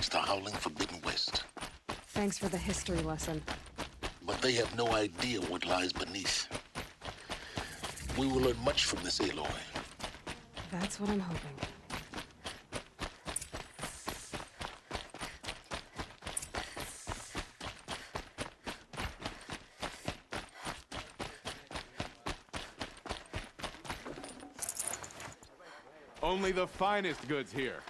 against the howling Forbidden West. Thanks for the history lesson. But they have no idea what lies beneath. We will learn much from this Aloy. That's what I'm hoping. Only the finest goods here.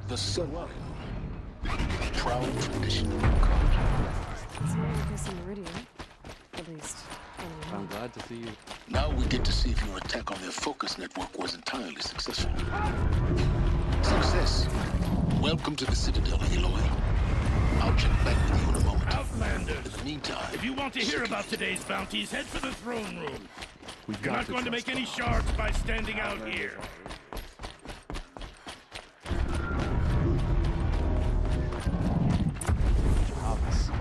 The sun, a proud tradition of humankind. It's more like this in Meridian. At least, I'm glad to see you. Now we get to see if your attack on their focus network was entirely successful. Success. Welcome to the Citadel, Aloy. I'll check back with you in a moment. Outlanders! In the meantime... If you want to hear about today's bounties, head for the throne room. We've You're got not going to make any shards by standing out here.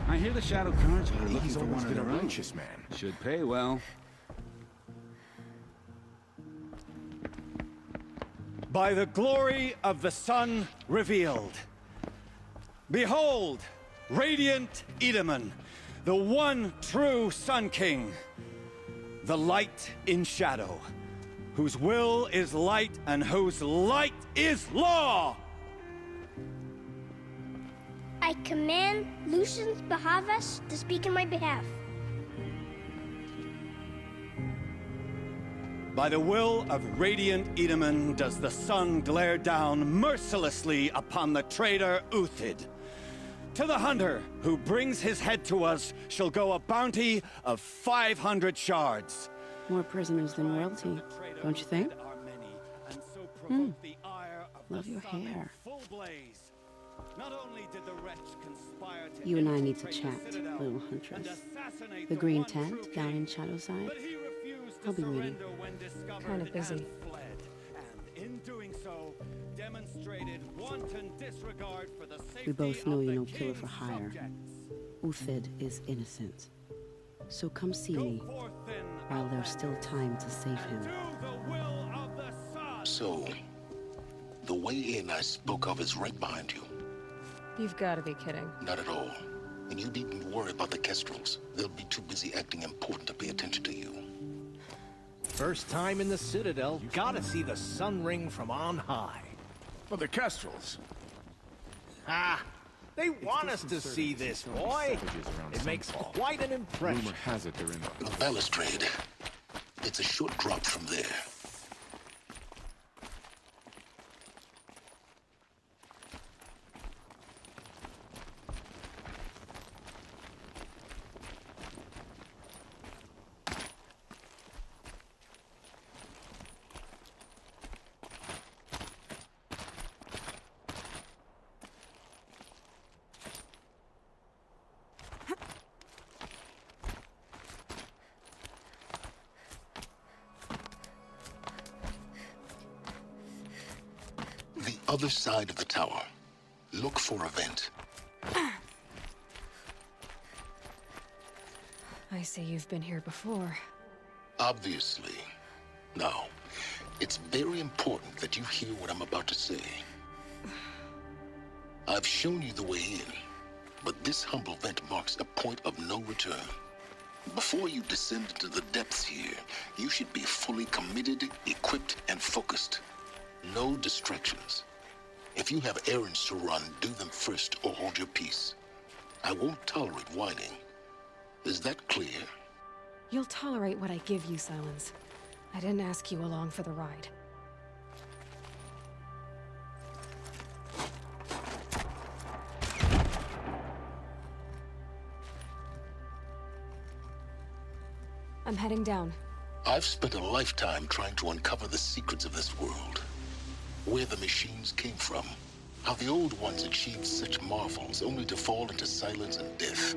I hear the Shadow Cards are looking He's for always one of been a their own. righteous man. Should pay well. By the glory of the sun revealed. Behold, radiant Edaman, the one true Sun King. The light in shadow, whose will is light and whose light is law! I command Lucius Bahavas to speak in my behalf. By the will of radiant Edaman does the sun glare down mercilessly upon the traitor Uthid. To the hunter who brings his head to us shall go a bounty of 500 shards. More prisoners than royalty, don't you think? Love your hair. You and I need to chat, little huntress. The green tent down in Shadowside. I'll be waiting. kind of busy. We both know you're no killer for hire. Uthid is innocent. So come see me, while there's still time to save him. So, the way in I spoke of is right behind you. You've got to be kidding. Not at all. And you needn't worry about the Kestrels. They'll be too busy acting important to pay attention to you. First time in the Citadel, gotta see the sun ring from on high. Well, the Kestrels. Ah, they want us to see this, boy. It makes quite an impression. Rumor has it they're in The balustrade. It's a short drop from there. Other side of the tower. Look for a vent. I see you've been here before. Obviously. Now, it's very important that you hear what I'm about to say. I've shown you the way in, but this humble vent marks a point of no return. Before you descend into the depths here, you should be fully committed, equipped, and focused. No distractions. If you have errands to run, do them first or hold your peace. I won't tolerate whining. Is that clear? You'll tolerate what I give you, Sylens. I didn't ask you along for the ride. I'm heading down. I've spent a lifetime trying to uncover the secrets of this world. Where the machines came from. How the old ones achieved such marvels only to fall into silence and death.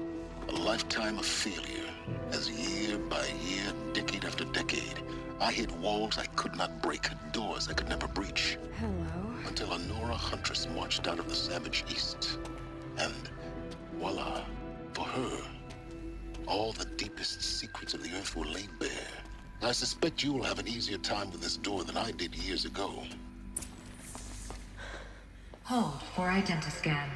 A lifetime of failure, as year by year, decade after decade, I hit walls I could not break, doors I could never breach. Hello. Until a Nora huntress marched out of the savage east. And voila, for her, all the deepest secrets of the earth were laid bare. I suspect you will have an easier time with this door than I did years ago. Hold for identiscan.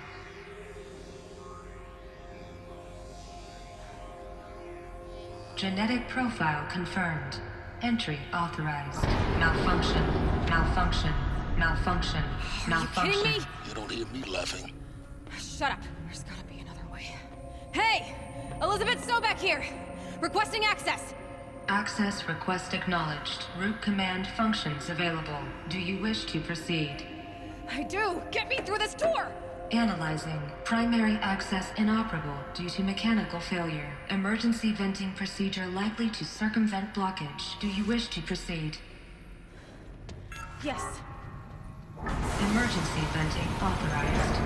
Genetic profile confirmed. Entry authorized. Malfunction. Malfunction. Malfunction. Malfunction. Are you kidding me? You don't hear me laughing. Shut up. There's gotta be another way. Hey! Elisabet She back here! Requesting access! Access request acknowledged. Root command functions available. Do you wish to proceed? I do! Get me through this door! Analyzing. Primary access inoperable due to mechanical failure. Emergency venting procedure likely to circumvent blockage. Do you wish to proceed? Yes. Emergency venting authorized.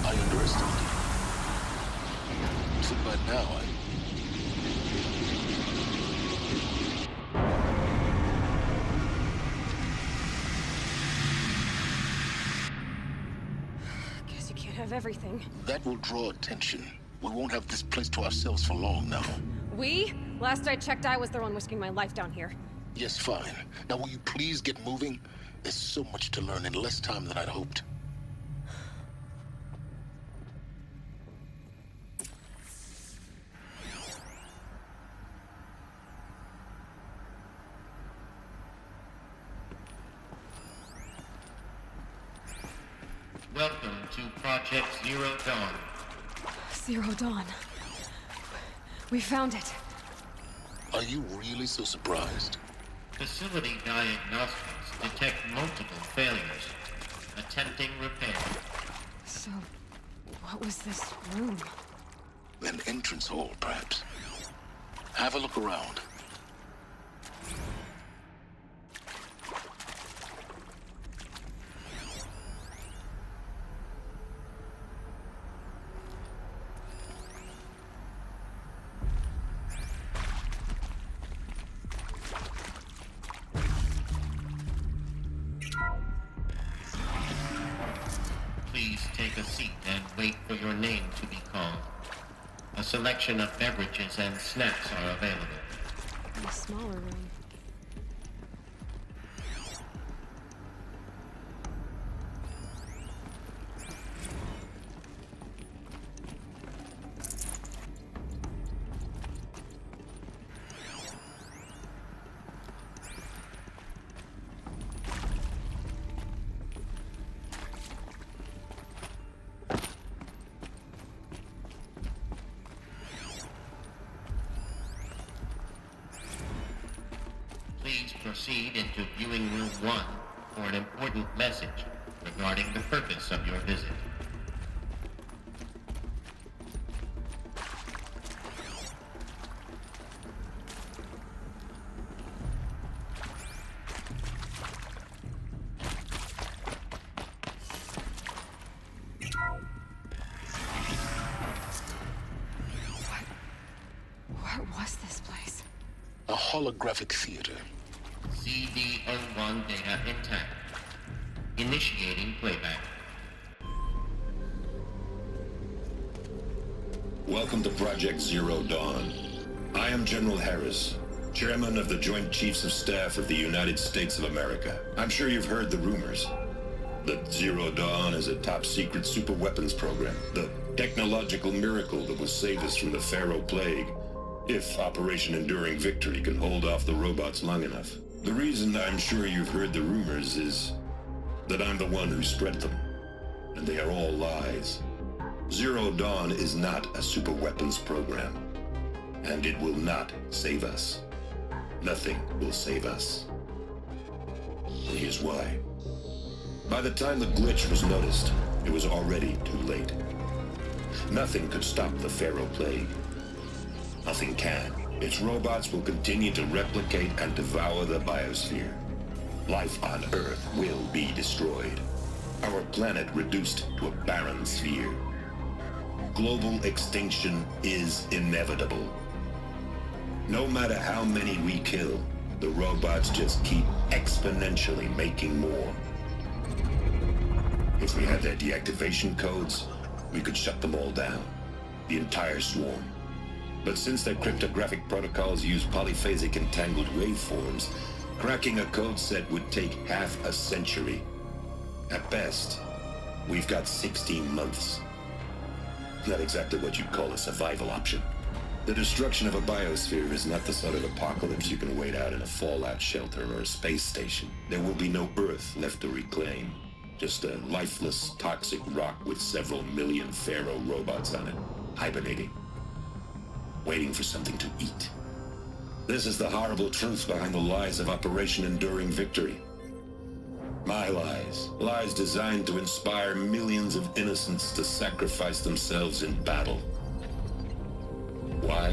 I underestimated you. So by now, Guess you can't have everything. that will draw attention. We won't have this place to ourselves for long now. We? Last I checked, I was the one risking my life down here. Yes, fine. Now will you please get moving? There's so much to learn in less time than I'd hoped. Welcome to Project Zero Dawn. Zero Dawn. We found it. Are you really so surprised? Facility diagnostics detect multiple failures. Attempting repair. So, what was this room? An entrance hall, perhaps. Have a look around. Please take a seat and wait for your name to be called. A selection of beverages and snacks are available. In a smaller room. Please proceed into viewing room 1 for an important message regarding the purpose of your visit. What was this place? A holographic theater. CD01 data intact. Initiating playback. Welcome to Project Zero Dawn. I am General Harris, Chairman of the Joint Chiefs of Staff of the United States of America. I'm sure you've heard the rumors that Zero Dawn is a top-secret superweapons program, the technological miracle that will save us from the Pharaoh Plague, if Operation Enduring Victory can hold off the robots long enough. The reason I'm sure you've heard the rumors is that I'm the one who spread them, and they are all lies. Zero Dawn is not a superweapons program, and it will not save us. Nothing will save us. And here's why. By the time the glitch was noticed, it was already too late. Nothing could stop the Pharaoh Plague. Nothing can. Its robots will continue to replicate and devour the biosphere. Life on Earth will be destroyed. Our planet reduced to a barren sphere. Global extinction is inevitable. No matter how many we kill, the robots just keep exponentially making more. If we had their deactivation codes, we could shut them all down. The entire swarm. But since their cryptographic protocols use polyphasic entangled waveforms, cracking a code set would take half a century. At best, we've got 16 months. Not exactly what you'd call a survival option. The destruction of a biosphere is not the sort of apocalypse you can wait out in a fallout shelter or a space station. There will be no Earth left to reclaim. Just a lifeless, toxic rock with several million Pharaoh robots on it, hibernating, waiting for something to eat. This is the horrible truth behind the lies of Operation Enduring Victory. My lies. Lies designed to inspire millions of innocents to sacrifice themselves in battle. Why?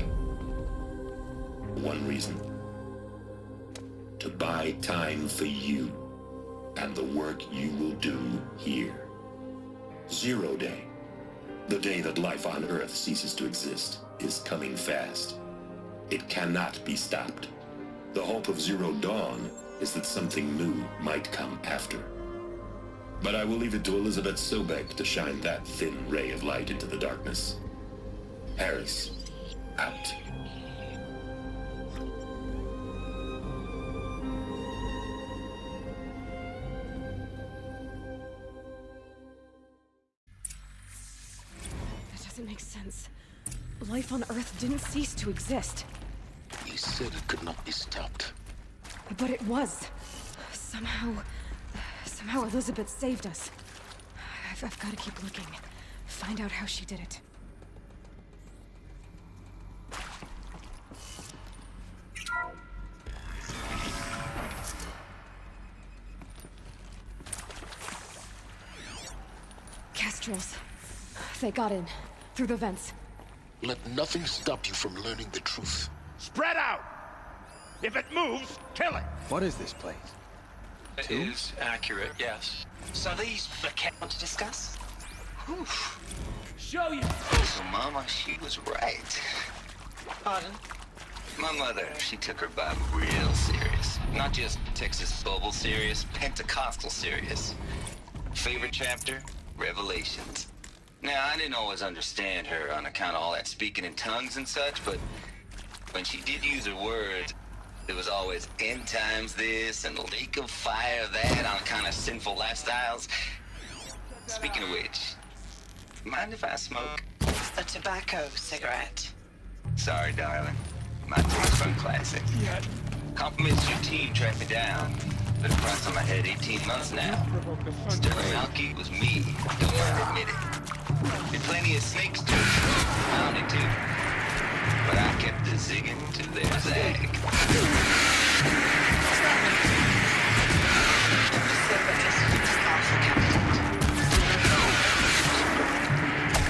One reason. To buy time for you and the work you will do here. Zero Day, the day that life on Earth ceases to exist, is coming fast. It cannot be stopped. The hope of Zero Dawn is that something new might come after. But I will leave it to Elisabet She to shine that thin ray of light into the darkness. Harris, out. That doesn't make sense. Life on Earth didn't cease to exist. He said it could not be stopped. But it was. Somehow Elisabet saved us. I've got to keep looking. Find out how she did it. Kestrels. They got in. Through the vents. Let nothing stop you from learning the truth. Spread out! If it moves, kill it! What is this place? It is accurate, yes. So these accounts to discuss? Whew. Show you! So Mama, she was right. Pardon? My mother, she took her Bible real serious. Not just Texas Bubble serious, Pentecostal serious. Favorite chapter? Revelations. Now, I didn't always understand her on account of all that speaking in tongues and such, but when she did use her words, there was always end times this and lake of fire that on account of sinful lifestyles. Speaking of which, mind if I smoke? A tobacco cigarette. Sorry, darling. My taste fun classic. Yeah. Compliments your team tracked me down. Been a price on my head 18 months now. Sterling Malky was me. Don't mind admitting. Been plenty of snakes too. Pounding too. But I kept the zigging to their zag.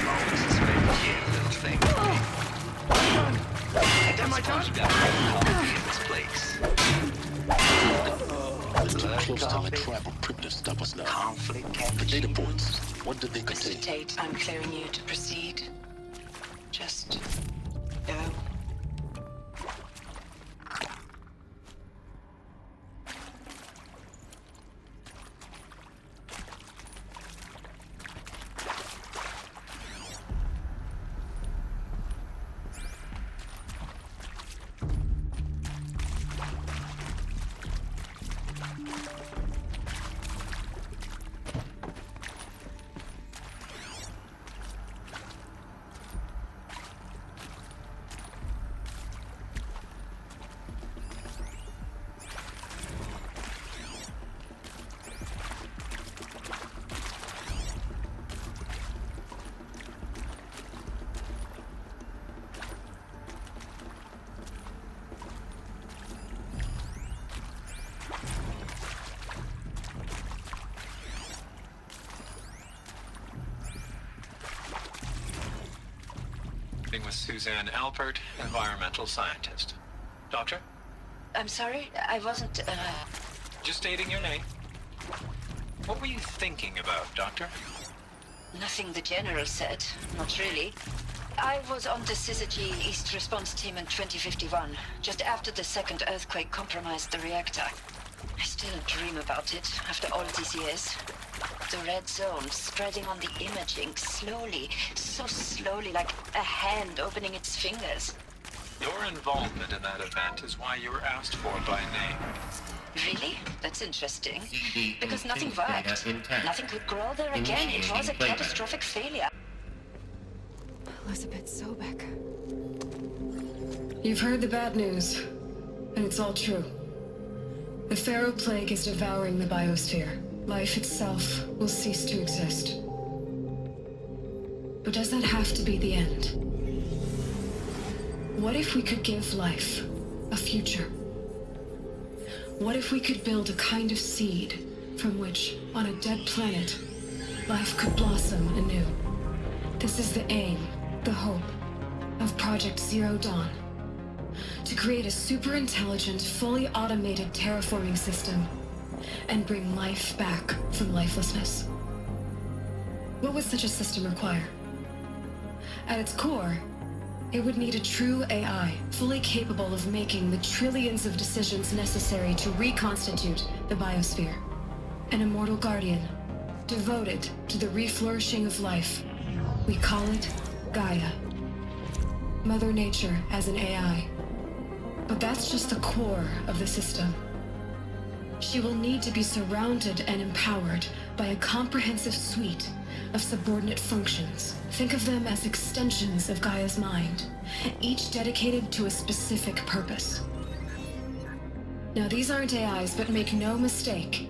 Always suspect you, little thing. I suppose you got coffee in this place. We're too close to the tribal primitive to stop us now. Conflict, The data points. What did they contain? Mr. Tate, I'm clearing you to proceed. Just go. With Suzanne Alpert, environmental scientist. Doctor? I'm sorry, I wasn't, Just stating your name. What were you thinking about, Doctor? Nothing the General said. Not really. I was on the Syzygy East Response Team in 2051, just after the second earthquake compromised the reactor. I still dream about it, after all these years. The red zone spreading on the imaging, slowly, so slowly, like a hand opening its fingers. Your involvement in that event is why you were asked for by name. Really? That's interesting. Because nothing worked. Nothing could grow there again. It was a catastrophic failure. Elisabet Sobek. You've heard the bad news, and it's all true. The Pharaoh Plague is devouring the biosphere. Life itself will cease to exist. But does that have to be the end? What if we could give life a future? What if we could build a kind of seed from which, on a dead planet, life could blossom anew? This is the aim, the hope, of Project Zero Dawn. To create a super-intelligent, fully automated terraforming system and bring life back from lifelessness. What would such a system require? At its core, it would need a true AI, fully capable of making the trillions of decisions necessary to reconstitute the biosphere. An immortal guardian, devoted to the reflourishing of life. We call it Gaia. Mother Nature as an AI. But that's just the core of the system. She will need to be surrounded and empowered by a comprehensive suite of subordinate functions. Think of them as extensions of Gaia's mind, each dedicated to a specific purpose. Now, these aren't AIs, but make no mistake,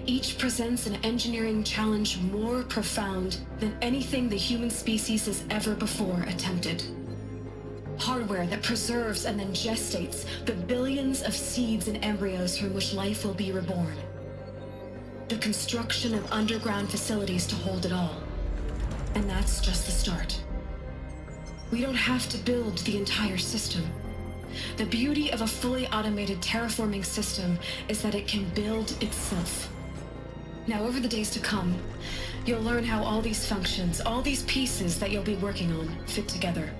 each presents an engineering challenge more profound than anything the human species has ever before attempted. Hardware that preserves and then gestates the billions of seeds and embryos from which life will be reborn. The construction of underground facilities to hold it all. And that's just the start. We don't have to build the entire system. The beauty of a fully automated terraforming system is that it can build itself. Now, over the days to come, you'll learn how all these functions, all these pieces that you'll be working on, fit together.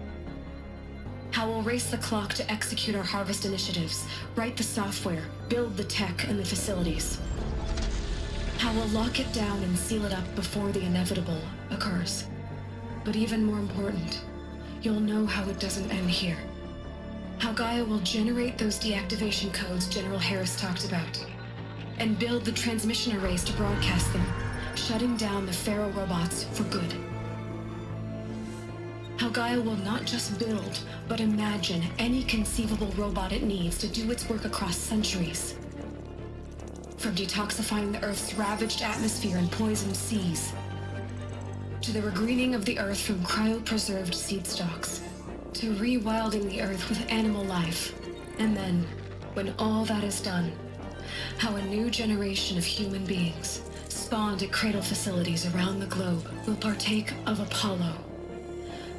How we'll race the clock to execute our harvest initiatives, write the software, build the tech and the facilities. How we'll lock it down and seal it up before the inevitable occurs. But even more important, you'll know how it doesn't end here. How Gaia will generate those deactivation codes General Harris talked about, and build the transmission arrays to broadcast them, shutting down the Pharaoh robots for good. How Gaia will not just build, but imagine any conceivable robot it needs to do its work across centuries. From detoxifying the Earth's ravaged atmosphere and poisoned seas, to the regreening of the Earth from cryopreserved seed stalks, to rewilding the Earth with animal life. And then, when all that is done, how a new generation of human beings, spawned at cradle facilities around the globe, will partake of Apollo,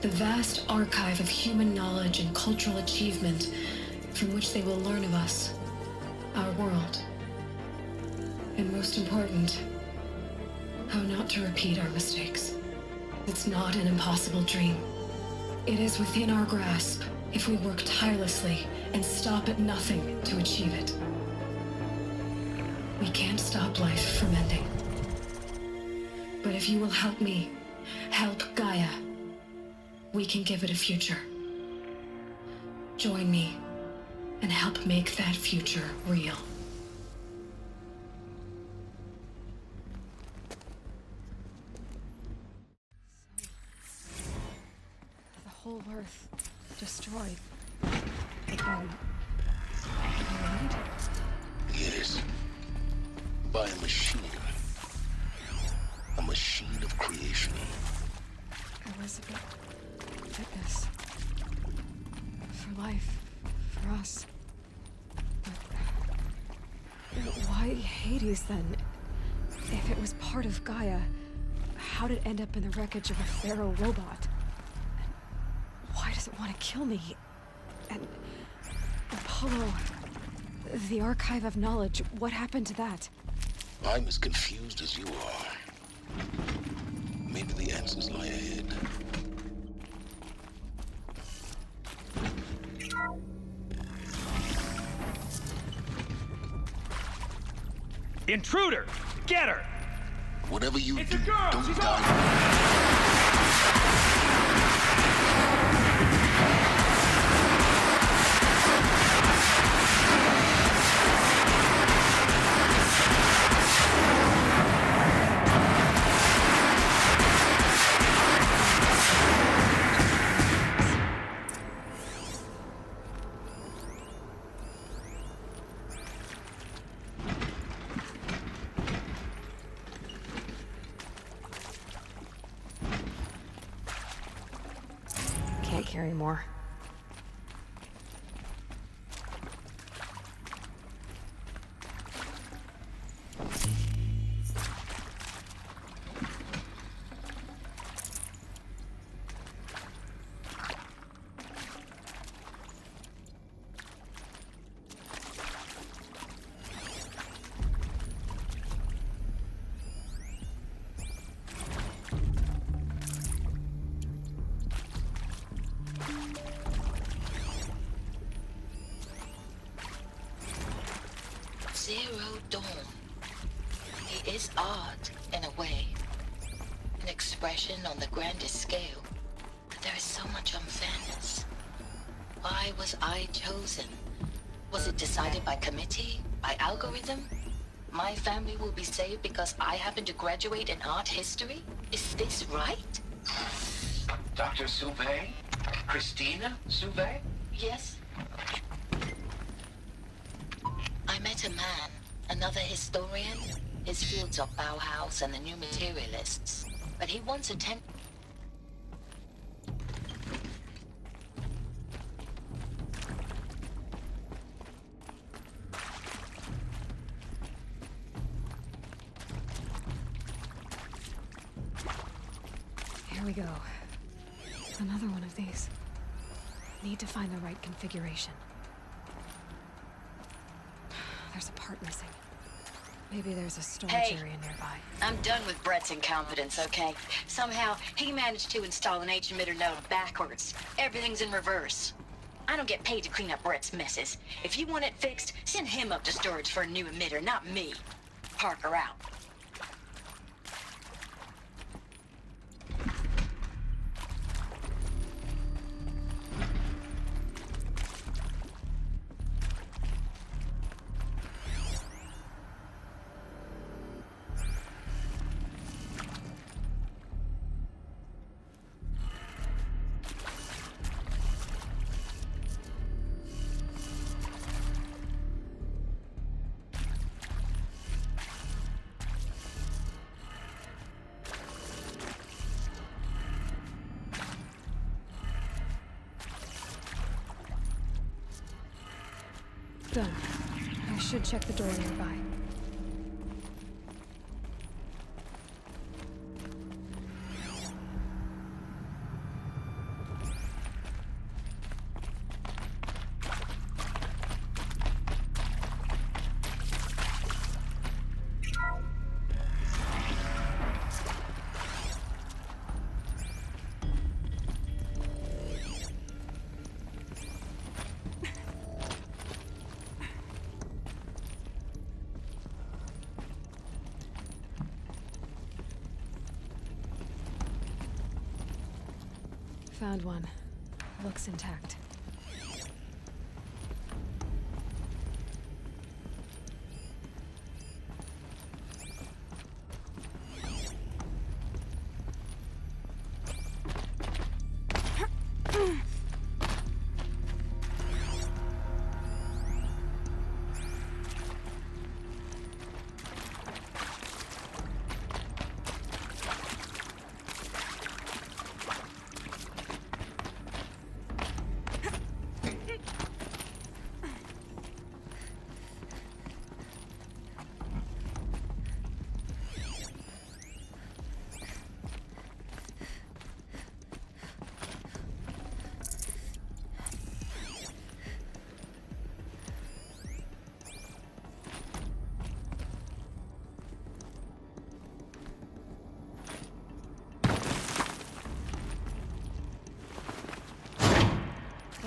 the vast archive of human knowledge and cultural achievement from which they will learn of us, our world. And most important, how not to repeat our mistakes. It's not an impossible dream. It is within our grasp if we work tirelessly and stop at nothing to achieve it. We can't stop life from ending. But if you will help me, help Gaia, we can give it a future. Join me and help make that future real. The whole Earth destroyed. But then... made? Yes. By a machine. A machine of creation. Elisabet. Fitness. For life. For us. But why Hades then? If it was part of Gaia, how did it end up in the wreckage of a Pharaoh robot? And why does it want to kill me? And Apollo, the archive of knowledge, what happened to that? I'm as confused as you are. Maybe the answers lie ahead. Intruder! Get her! Whatever you It's do, a girl! don't She's die. Can't carry more. Zero Dawn. He is art, in a way. An expression on the grandest scale. But there is so much unfairness. Why was I chosen? Was it decided by committee? By algorithm? My family will be saved because I happen to graduate in art history? Is this right? Dr. Sauvé? Christina Sauvé? Yes. I met a man, another historian. His fields are Bauhaus and the New Materialists. But he once attended... Here we go. Another one of these. Need to find the right configuration. There's a part missing. Maybe there's a storage area nearby. I'm done with Brett's incompetence, okay? Somehow, he managed to install an H-emitter node backwards. Everything's in reverse. I don't get paid to clean up Brett's messes. If you want it fixed, send him up to storage for a new emitter, not me. Parker out. Done. I should check the door nearby. Found one. Looks intact.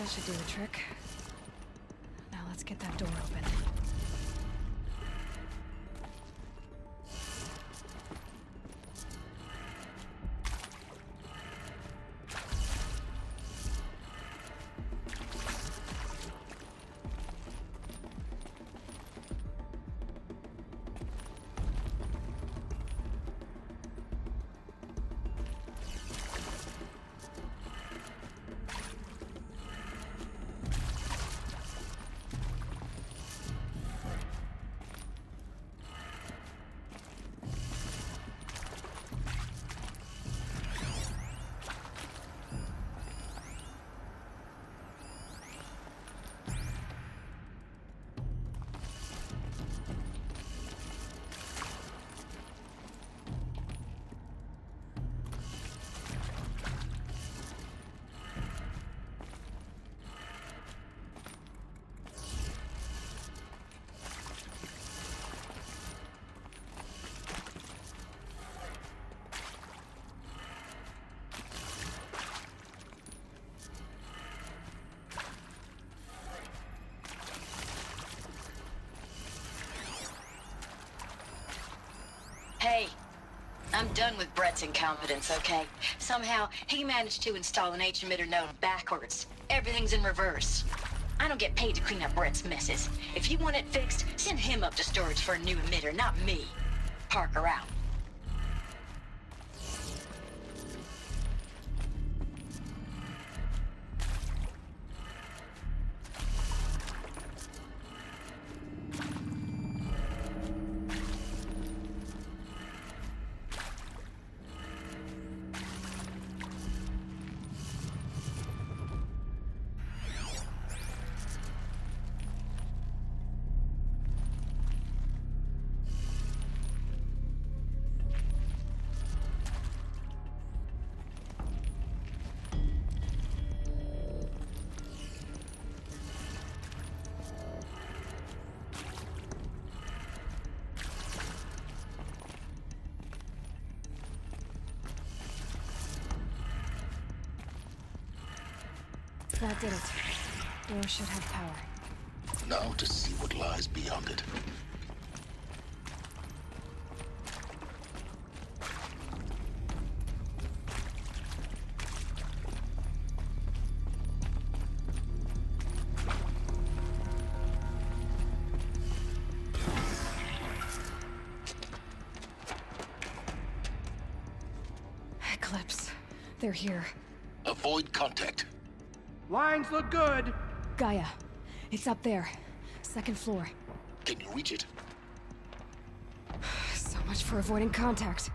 That should do the trick. Now let's get that door open. Hey, I'm done with Brett's incompetence, okay? Somehow, he managed to install an H-emitter node backwards. Everything's in reverse. I don't get paid to clean up Brett's messes. If you want it fixed, send him up to storage for a new emitter, not me. Parker out. That did it. Door should have power. Now to see what lies beyond it. Eclipse. They're here. Avoid contact. Lines look good. Gaia. It's up there. Second floor. Can you reach it? So much for avoiding contact.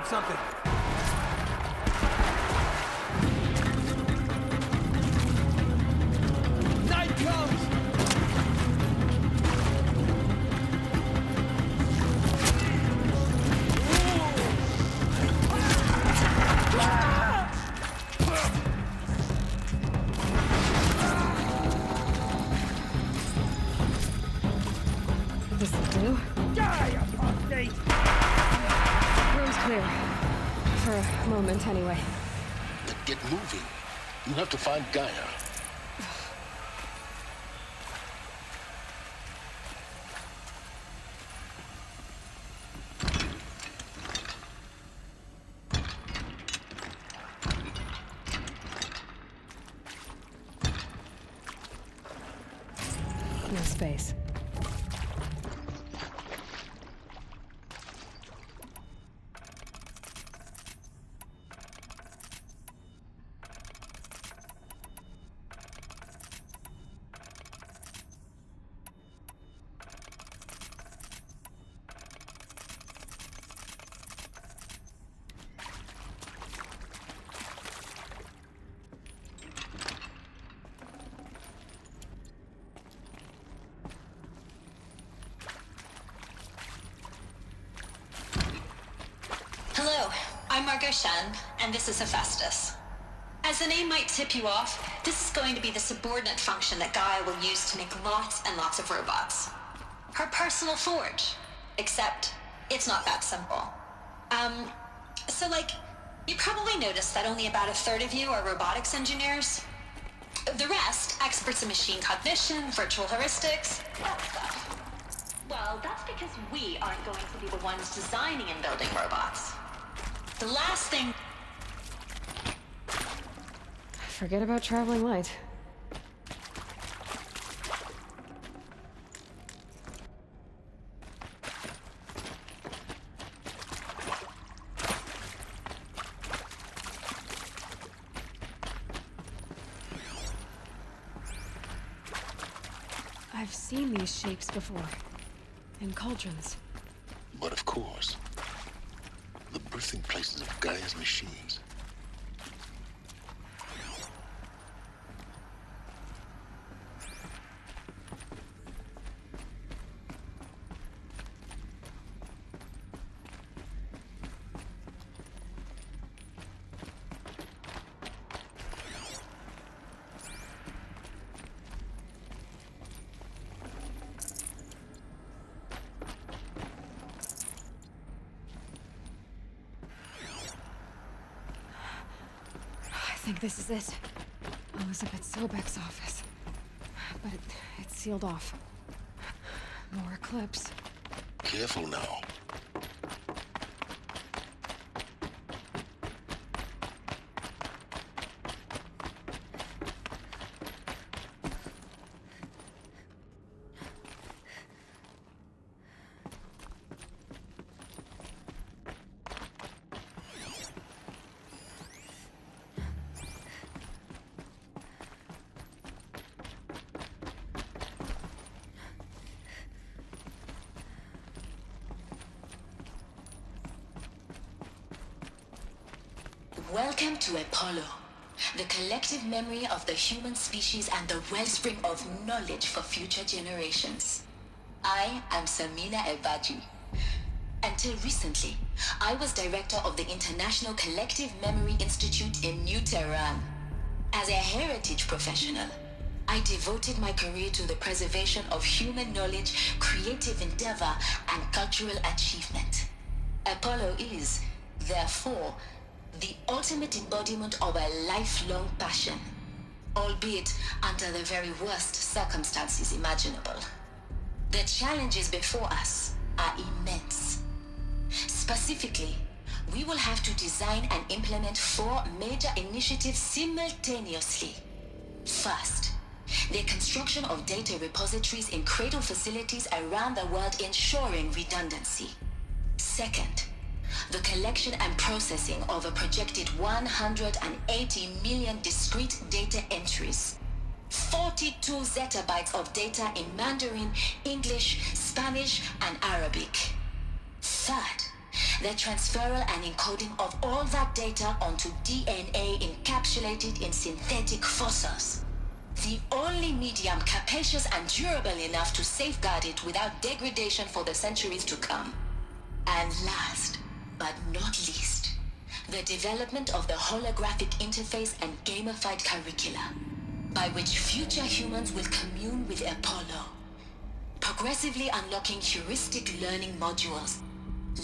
Something. Night comes! Clear. For a moment, anyway. Then get moving. You have to find Gaia. No space. Hello, I'm Margot Shan, and this is Hephaestus. As the name might tip you off, this is going to be the subordinate function that Gaia will use to make lots and lots of robots. Her personal forge. Except, it's not that simple. So you probably noticed that only about a third of you are robotics engineers. The rest, experts in machine cognition, virtual heuristics, that stuff. Well, that's because we aren't going to be the ones designing and building robots. The last thing... Forget about traveling light. I've seen these shapes before. In cauldrons. But of course, the birthing places of Gaia's machines. I think this is it. Elisabet She's office. But it's sealed off. More eclipse. Careful now. Welcome to Apollo, the collective memory of the human species and the wellspring of knowledge for future generations. I am Samina Ebaji. Until recently, I was director of the International Collective Memory Institute in New Tehran. As a heritage professional, I devoted my career to the preservation of human knowledge, creative endeavor, and cultural achievement. Apollo is, therefore, the ultimate embodiment of a lifelong passion, albeit under the very worst circumstances imaginable. The challenges before us are immense. Specifically, we will have to design and implement 4 major initiatives simultaneously. First, the construction of data repositories in cradle facilities around the world, ensuring redundancy. Second, the collection and processing of a projected 180 million discrete data entries. 42 zettabytes of data in Mandarin, English, Spanish, and Arabic. Third, the transferal and encoding of all that data onto DNA encapsulated in synthetic fossils. The only medium capacious and durable enough to safeguard it without degradation for the centuries to come. And last, but not least, the development of the holographic interface and gamified curricula, by which future humans will commune with Apollo, progressively unlocking heuristic learning modules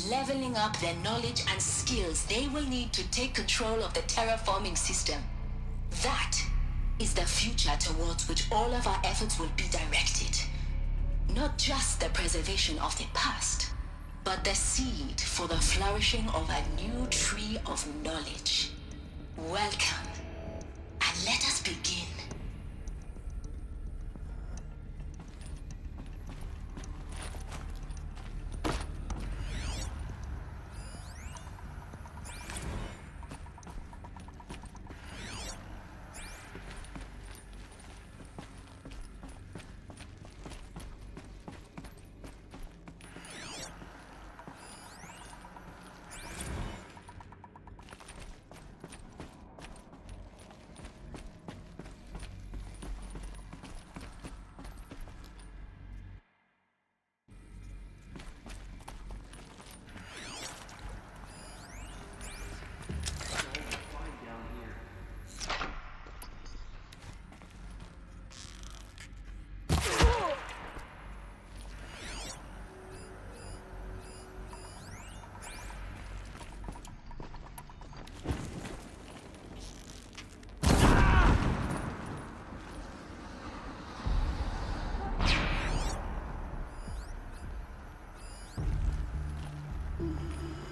leveling up their knowledge and skills they will need to take control of the terraforming system. That is the future towards which all of our efforts will be directed. Not just the preservation of the past, but the seed for the flourishing of a new tree of knowledge. Welcome, and let us begin.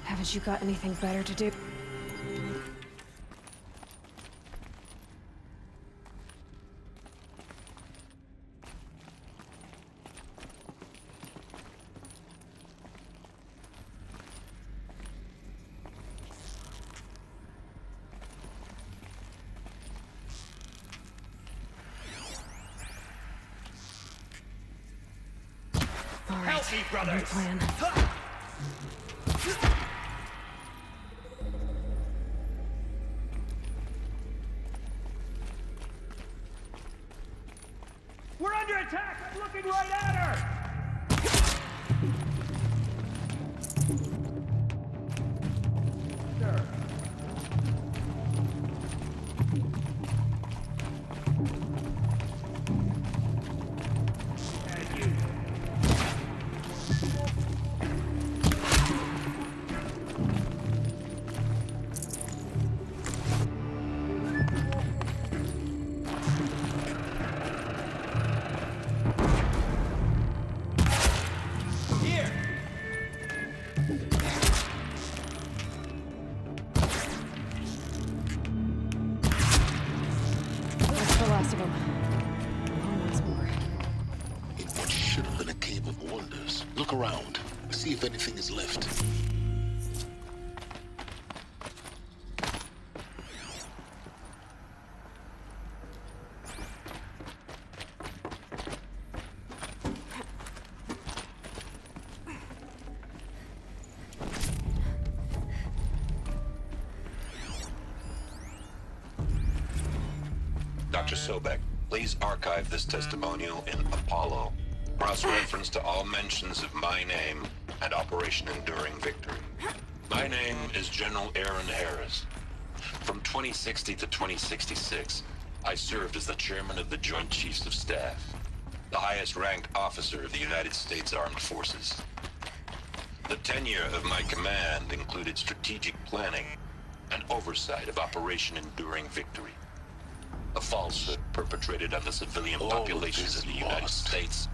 Haven't you got anything better to do? All right, Help me, brothers! new plan. We're under attack! I'm looking right at her! Sir. And you. That's the last of them. One once more. In what should have been a cave of wonders. Look around. See if anything is left. Dr. Sobek, please archive this testimonial in Apollo. Cross-reference to all mentions of my name and Operation Enduring Victory. My name is General Aaron Harris. From 2060 to 2066, I served as the chairman of the Joint Chiefs of Staff, the highest-ranked officer of the United States Armed Forces. The tenure of my command included strategic planning and oversight of Operation Enduring Victory, a falsehood perpetrated on the civilian populations of the United States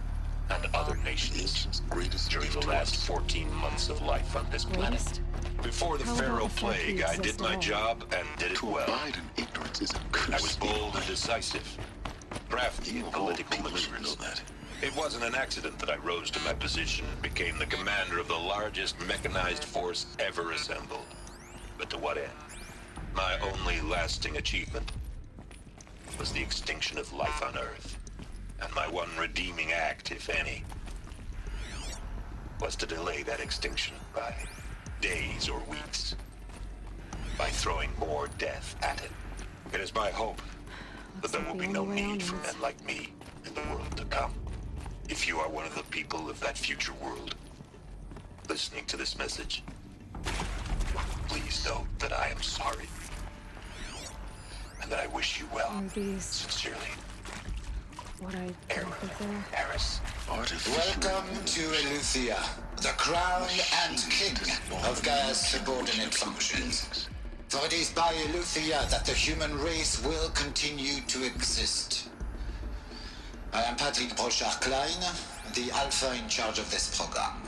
and other nations during the last 14 months of life on this planet. Before the Pharaoh Plague, I did my job and did it well. I was bold and decisive, crafty in political maneuvers. It wasn't an accident that I rose to my position and became the commander of the largest mechanized force ever assembled. But to what end? My only lasting achievement was the extinction of life on Earth. And my one redeeming act, if any, was to delay that extinction by days or weeks, by throwing more death at it. It is my hope that there will be no need for men like me in the world to come. If you are one of the people of that future world listening to this message, please know that I am sorry. And that I wish you well. Sincerely. What I Aaron think there. Harris. Welcome to Elysia. The crown and king of Gaia's subordinate functions. For it is by Eleuthia that the human race will continue to exist. I am Patrick Brochard-Klein, the Alpha in charge of this program.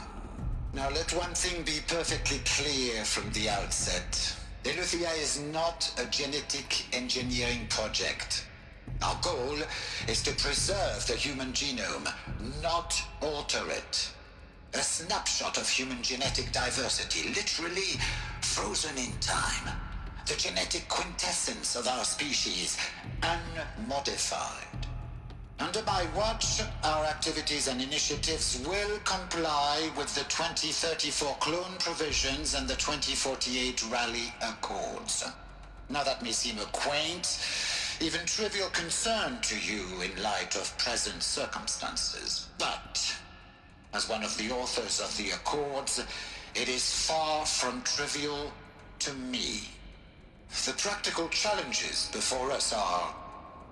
Now let one thing be perfectly clear from the outset. Eleuthia is not a genetic engineering project. Our goal is to preserve the human genome, not alter it. A snapshot of human genetic diversity, literally frozen in time. The genetic quintessence of our species, unmodified. Under my watch, our activities and initiatives will comply with the 2034 clone provisions and the 2048 Rally Accords. Now that may seem a quaint, even trivial concern to you in light of present circumstances, but as one of the authors of the Accords, it is far from trivial to me. The practical challenges before us are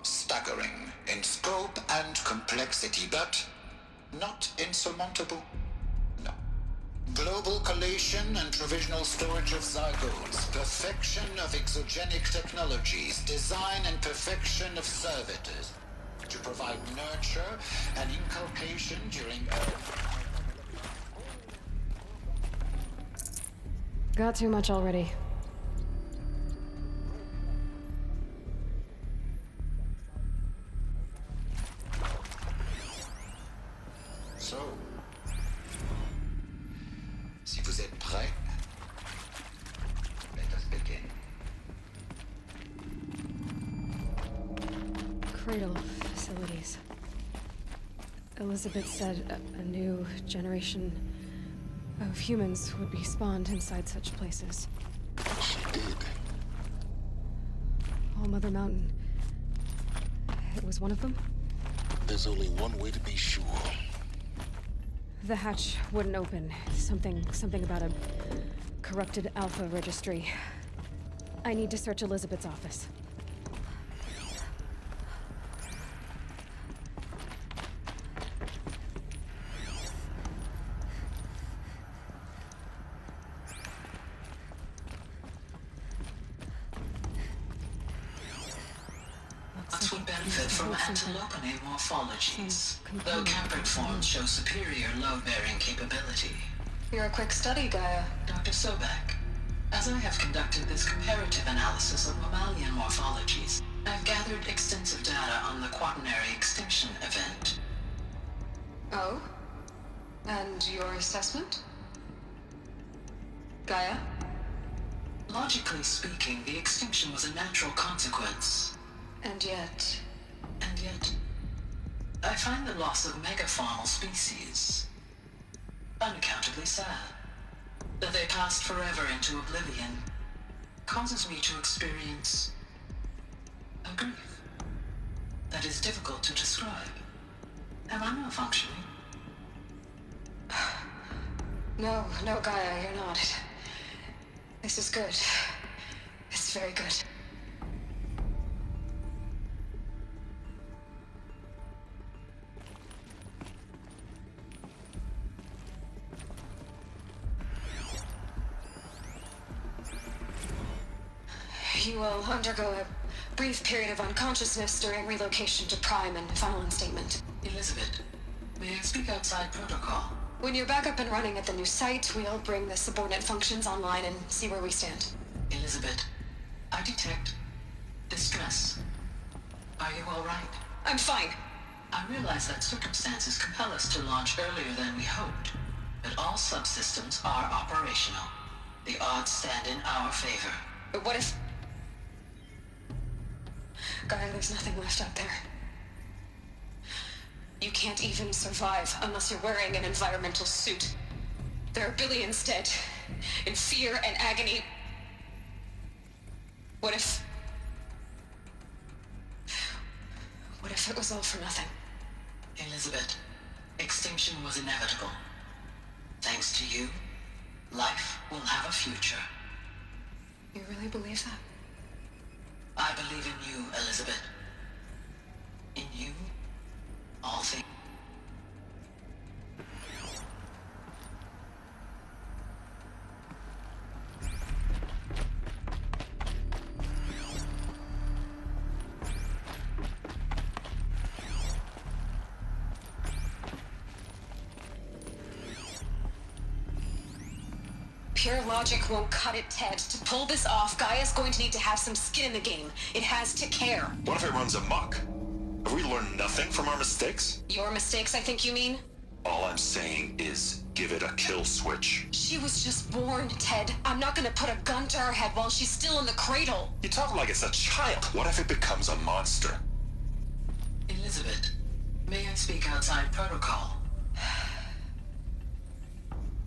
staggering in scope and complexity, but not insurmountable. No. Global collation and provisional storage of zygotes, perfection of exogenic technologies, design and perfection of servitors, to provide nurture and inculcation during Got too much already. So, si vous êtes prêts, let us begin. Cradle facilities. Elisabet said a new generation of humans would be spawned inside such places. She did. All Mother Mountain. It was one of them? There's only one way to be sure. The hatch wouldn't open. Something about a corrupted Alpha registry. I need to search Elisabet's office. Lots would benefit from antilopine morphologies, though Campert forms show superior load-bearing capability. You're a quick study, Gaia. Dr. Sobek. As I have conducted this comparative analysis of mammalian morphologies, I've gathered extensive data on the quaternary extinction event. Oh? And your assessment? Gaia? Logically speaking, the extinction was a natural consequence. And yet, I find the loss of megafaunal species unaccountably sad. That they passed forever into oblivion causes me to experience a grief that is difficult to describe. Am I malfunctioning? No, Gaia, you're not. This is good. It's very good. You will undergo a brief period of unconsciousness during relocation to Prime and final instatement. Elisabet, may I speak outside protocol? When you're back up and running at the new site, we'll bring the subordinate functions online and see where we stand. Elisabet, I detect distress. Are you all right? I'm fine. I realize that circumstances compel us to launch earlier than we hoped, but all subsystems are operational. The odds stand in our favor. But what if... Gaia, there's nothing left out there. You can't even survive unless you're wearing an environmental suit. There are billions dead, in fear and agony. What if it was all for nothing? Elisabet, extinction was inevitable. Thanks to you, life will have a future. You really believe that? I believe in you, Elisabet. In you, all things. Pure logic won't cut it, Ted. To pull this off, Gaia's going to need to have some skin in the game. It has to care. What if it runs amok? Have we learned nothing from our mistakes? Your mistakes, I think you mean? All I'm saying is, give it a kill switch. She was just born, Ted. I'm not gonna put a gun to her head while she's still in the cradle. You talk like it's a child. What if it becomes a monster? Elisabet, may I speak outside protocol?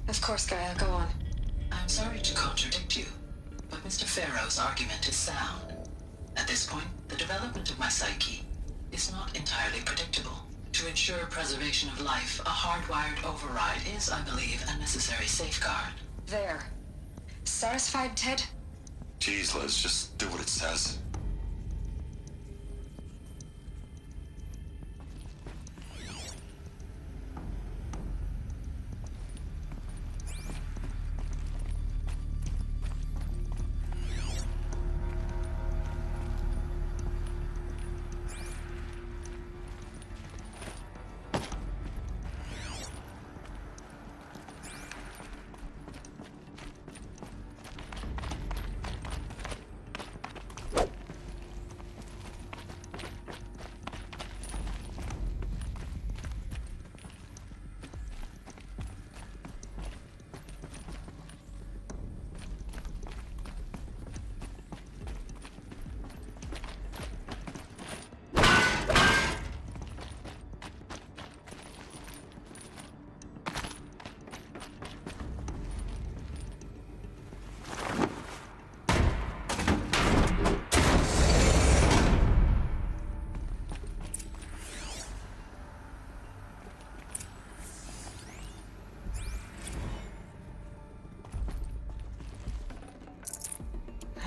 Of course, Gaia, go on. I'm sorry to contradict you, but Mr. Farrow's argument is sound. At this point, the development of my psyche is not entirely predictable. To ensure preservation of life, a hardwired override is, I believe, a necessary safeguard. There. Satisfied, Ted? Jeez, Liz, just do what it says.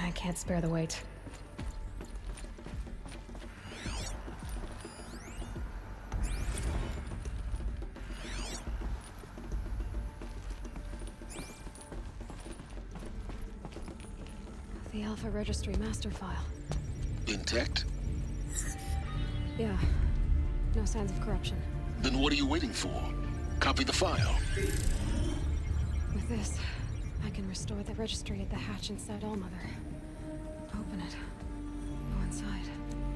I can't spare the weight. The Alpha Registry master file. Intact? Yeah. No signs of corruption. Then what are you waiting for? Copy the file. With this, I can restore the registry at the hatch inside Allmother. Open it. Go inside.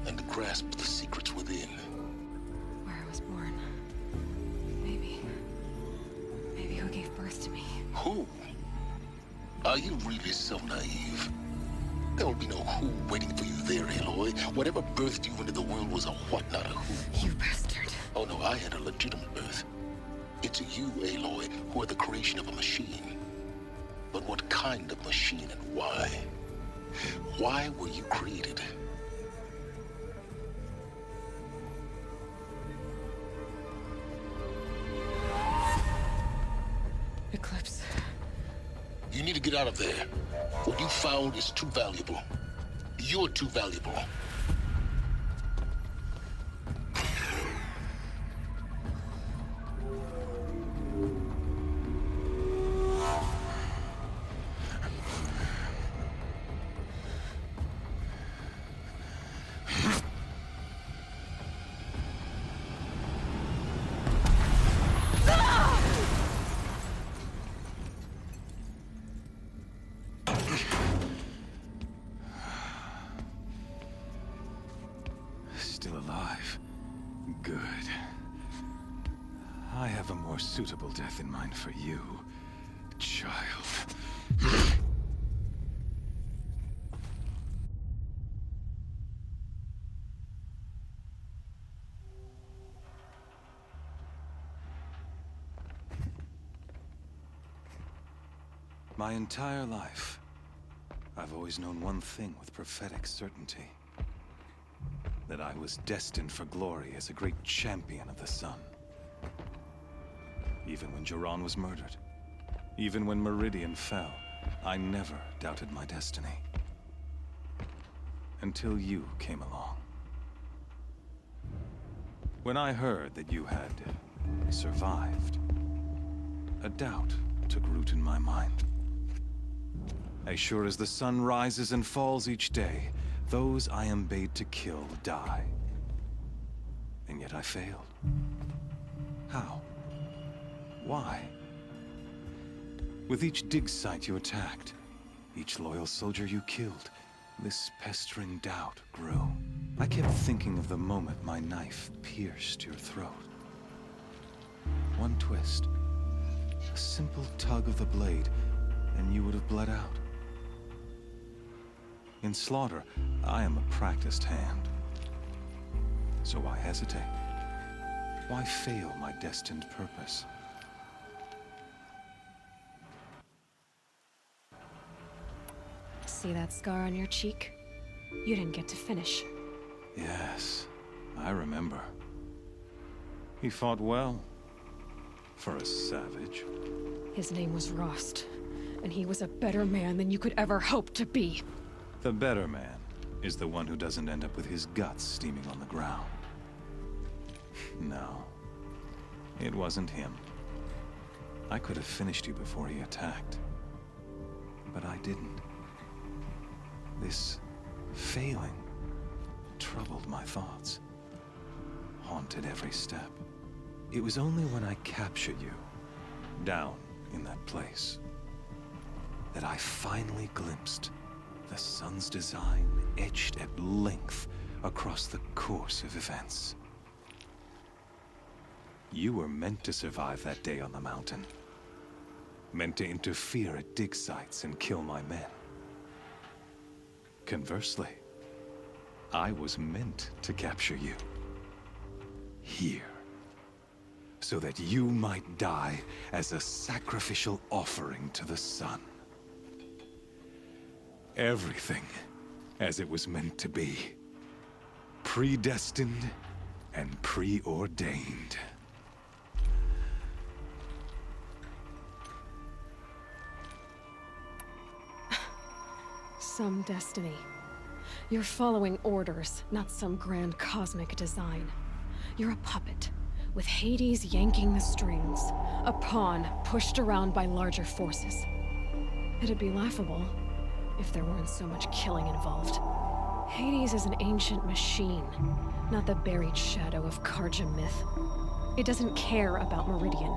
And grasp the secrets within. Where I was born. Maybe who gave birth to me. Who? Are you really so naive? There will be no who waiting for you there, Aloy. Whatever birthed you into the world was a what, not a who. You bastard. Oh no, I had a legitimate birth. It's you, Aloy, who are the creation of a machine. But what kind of machine and why? Why were you created? Eclipse. You need to get out of there. What you found is too valuable. You're too valuable. Still alive. Good. I have a more suitable death in mind for you, child. My entire life, I've always known one thing with prophetic certainty. That I was destined for glory as a great champion of the sun. Even when Jiran was murdered, even when Meridian fell, I never doubted my destiny. Until you came along. When I heard that you had survived, a doubt took root in my mind. As sure as the sun rises and falls each day, those I am bade to kill die. And yet I failed. How? Why? With each dig site you attacked, each loyal soldier you killed, this pestering doubt grew. I kept thinking of the moment my knife pierced your throat. One twist, a simple tug of the blade, and you would have bled out. In slaughter, I am a practiced hand. So why hesitate? Why fail my destined purpose? See that scar on your cheek? You didn't get to finish. Yes, I remember. He fought well. For a savage. His name was Rost, and he was a better man than you could ever hope to be. The better man is the one who doesn't end up with his guts steaming on the ground. No, it wasn't him. I could have finished you before he attacked. But I didn't. This failing troubled my thoughts, haunted every step. It was only when I captured you, down in that place, that I finally glimpsed the sun's design etched at length across the course of events. You were meant to survive that day on the mountain. Meant to interfere at dig sites and kill my men. Conversely, I was meant to capture you. Here. So that you might die as a sacrificial offering to the sun. Everything as it was meant to be. Predestined and preordained. Some destiny. You're following orders, not some grand cosmic design. You're a puppet, with Hades yanking the strings. A pawn pushed around by larger forces. It'd be laughable if there weren't so much killing involved. Hades is an ancient machine, not the buried shadow of Karja myth. It doesn't care about Meridian.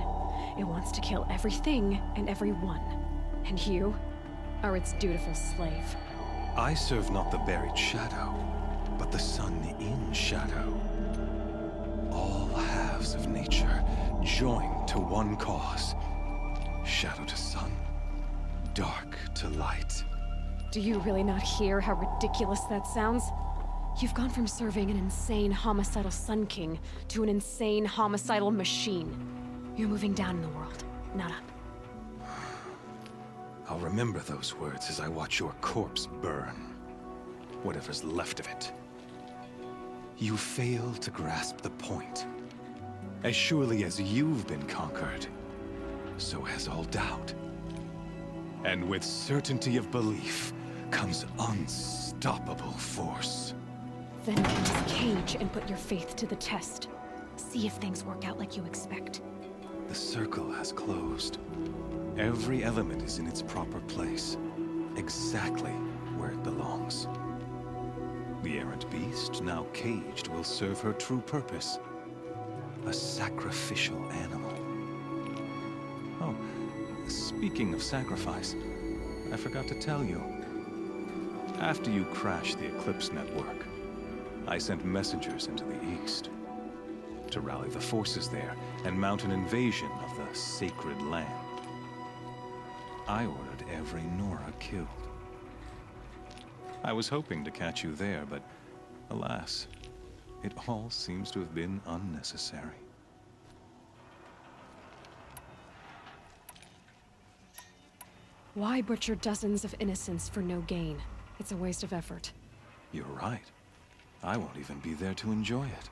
It wants to kill everything and everyone. And you are its dutiful slave. I serve not the buried shadow, but the sun in shadow. All halves of nature joined to one cause. Shadow to sun, dark to light. Do you really not hear how ridiculous that sounds? You've gone from serving an insane homicidal Sun King to an insane homicidal machine. You're moving down in the world, not up. I'll remember those words as I watch your corpse burn. Whatever's left of it. You fail to grasp the point. As surely as you've been conquered, so has all doubt. And with certainty of belief comes unstoppable force. Then get in this cage and put your faith to the test. See if things work out like you expect. The circle has closed. Every element is in its proper place, exactly where it belongs. The errant beast, now caged, will serve her true purpose. A sacrificial animal. Oh, speaking of sacrifice, I forgot to tell you. After you crashed the Eclipse network, I sent messengers into the east to rally the forces there and mount an invasion of the sacred land. I ordered every Nora killed. I was hoping to catch you there, but alas, it all seems to have been unnecessary. Why butcher dozens of innocents for no gain? It's a waste of effort. You're right. I won't even be there to enjoy it.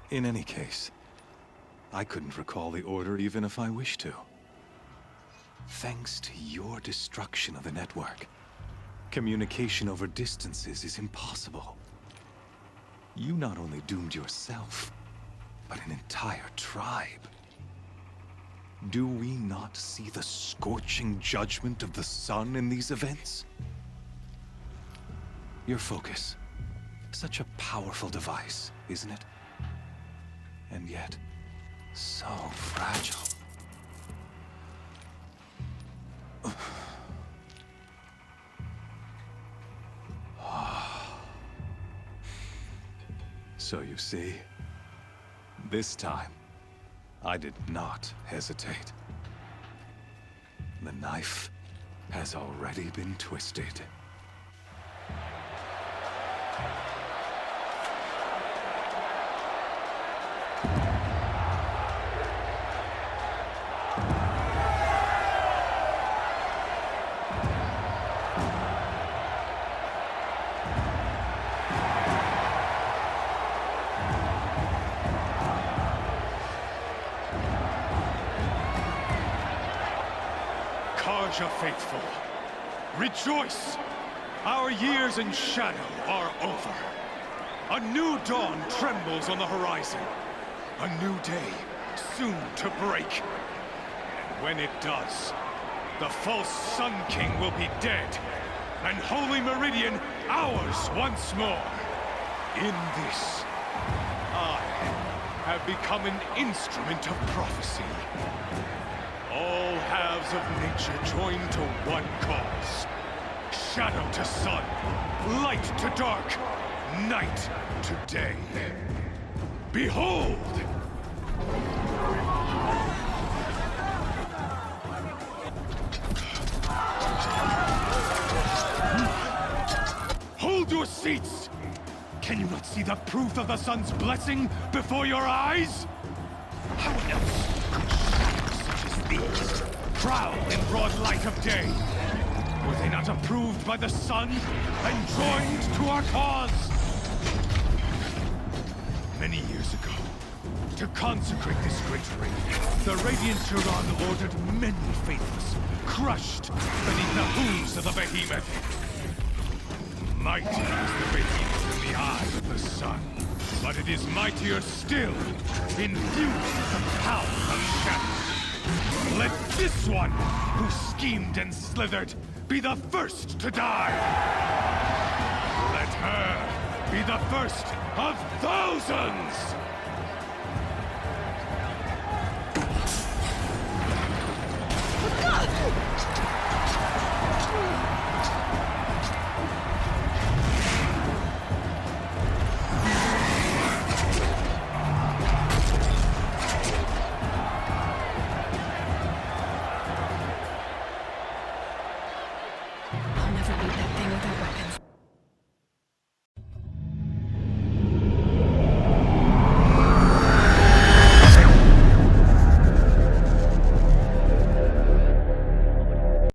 In any case, I couldn't recall the order even if I wished to. Thanks to your destruction of the network, communication over distances is impossible. You not only doomed yourself, but an entire tribe. Do we not see the scorching judgment of the sun in these events? Your focus, such a powerful device, isn't it? And yet, so fragile. So you see, this time, I did not hesitate. The knife has already been twisted. Karja faithful, rejoice! Our years in shadow are over. A new dawn trembles on the horizon. A new day soon to break. And when it does, the false Sun King will be dead, and Holy Meridian ours once more. In this, I have become an instrument of prophecy. All halves of nature join to one cause. Shadow to sun, light to dark, night to day. Behold! Hold your seats! Can you not see the proof of the sun's blessing before your eyes? How else could shadows such as these prowl in broad light of day? Were they not approved by the sun and joined to our cause? Many years ago, to consecrate this great ring, the Radiant Turan ordered many faithless, crushed beneath the hooves of the behemoth. Mighty is the behemoth in the eye of the sun, but it is mightier still, infused with the power of shadow. Let this one, who schemed and slithered, be the first to die! Let her be the first of thousands!